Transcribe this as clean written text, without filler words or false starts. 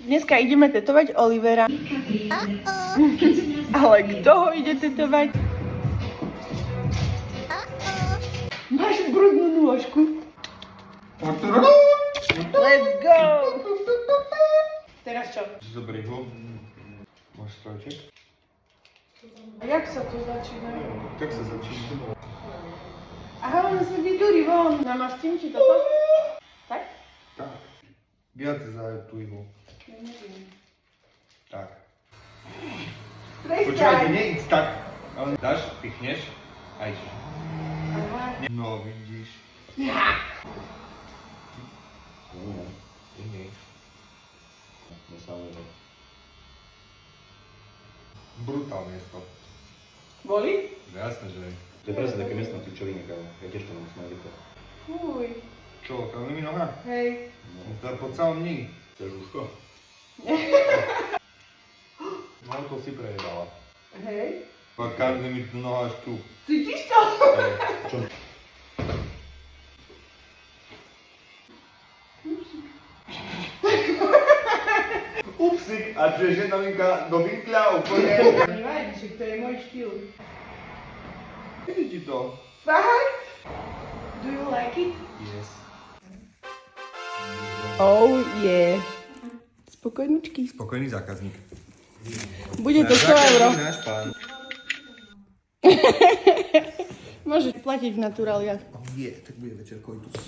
Dneska ideme tetovať Olivera. Ale kto ho ide tetovať? Máš brudnú nôžku. Let's go! Teraz čo? Zobri ho. Máš strojček? A jak sa to začína? Tak sa začína. Aha, on sa vydúri von. Namastím ti toto? Tak? Tak. Viac zajetuj ho. Ja neviem. Tak. Presťaj. Počúvajte, neíď tak. Ale dáš, pichneš a ideš. Aha. No, vidíš. Ja. Nie. Brutálne je to. Boli? Jasné, že je. To je presne také miestna pičovina, kámo. Ja tiež to mám smajlíka. Fuj. Čo, kalný mi noha? Hej. To je po celom dní. To je žuško. No to si prejebala. Hej. Pa kalný mi tu noha až tu. Cítiš to? Čo? Upsik, a čiže novinka do vykľa úplne. Nevadí, že to je môj štýl. Vidí ti to? Fakt? Do you like it? Yes. Oh yeah. Spokojničky. Spokojný zákazník. Bude to 100 euro. Náš pán. Môžeš platiť v naturáliach. Je, tak bude večer koitus.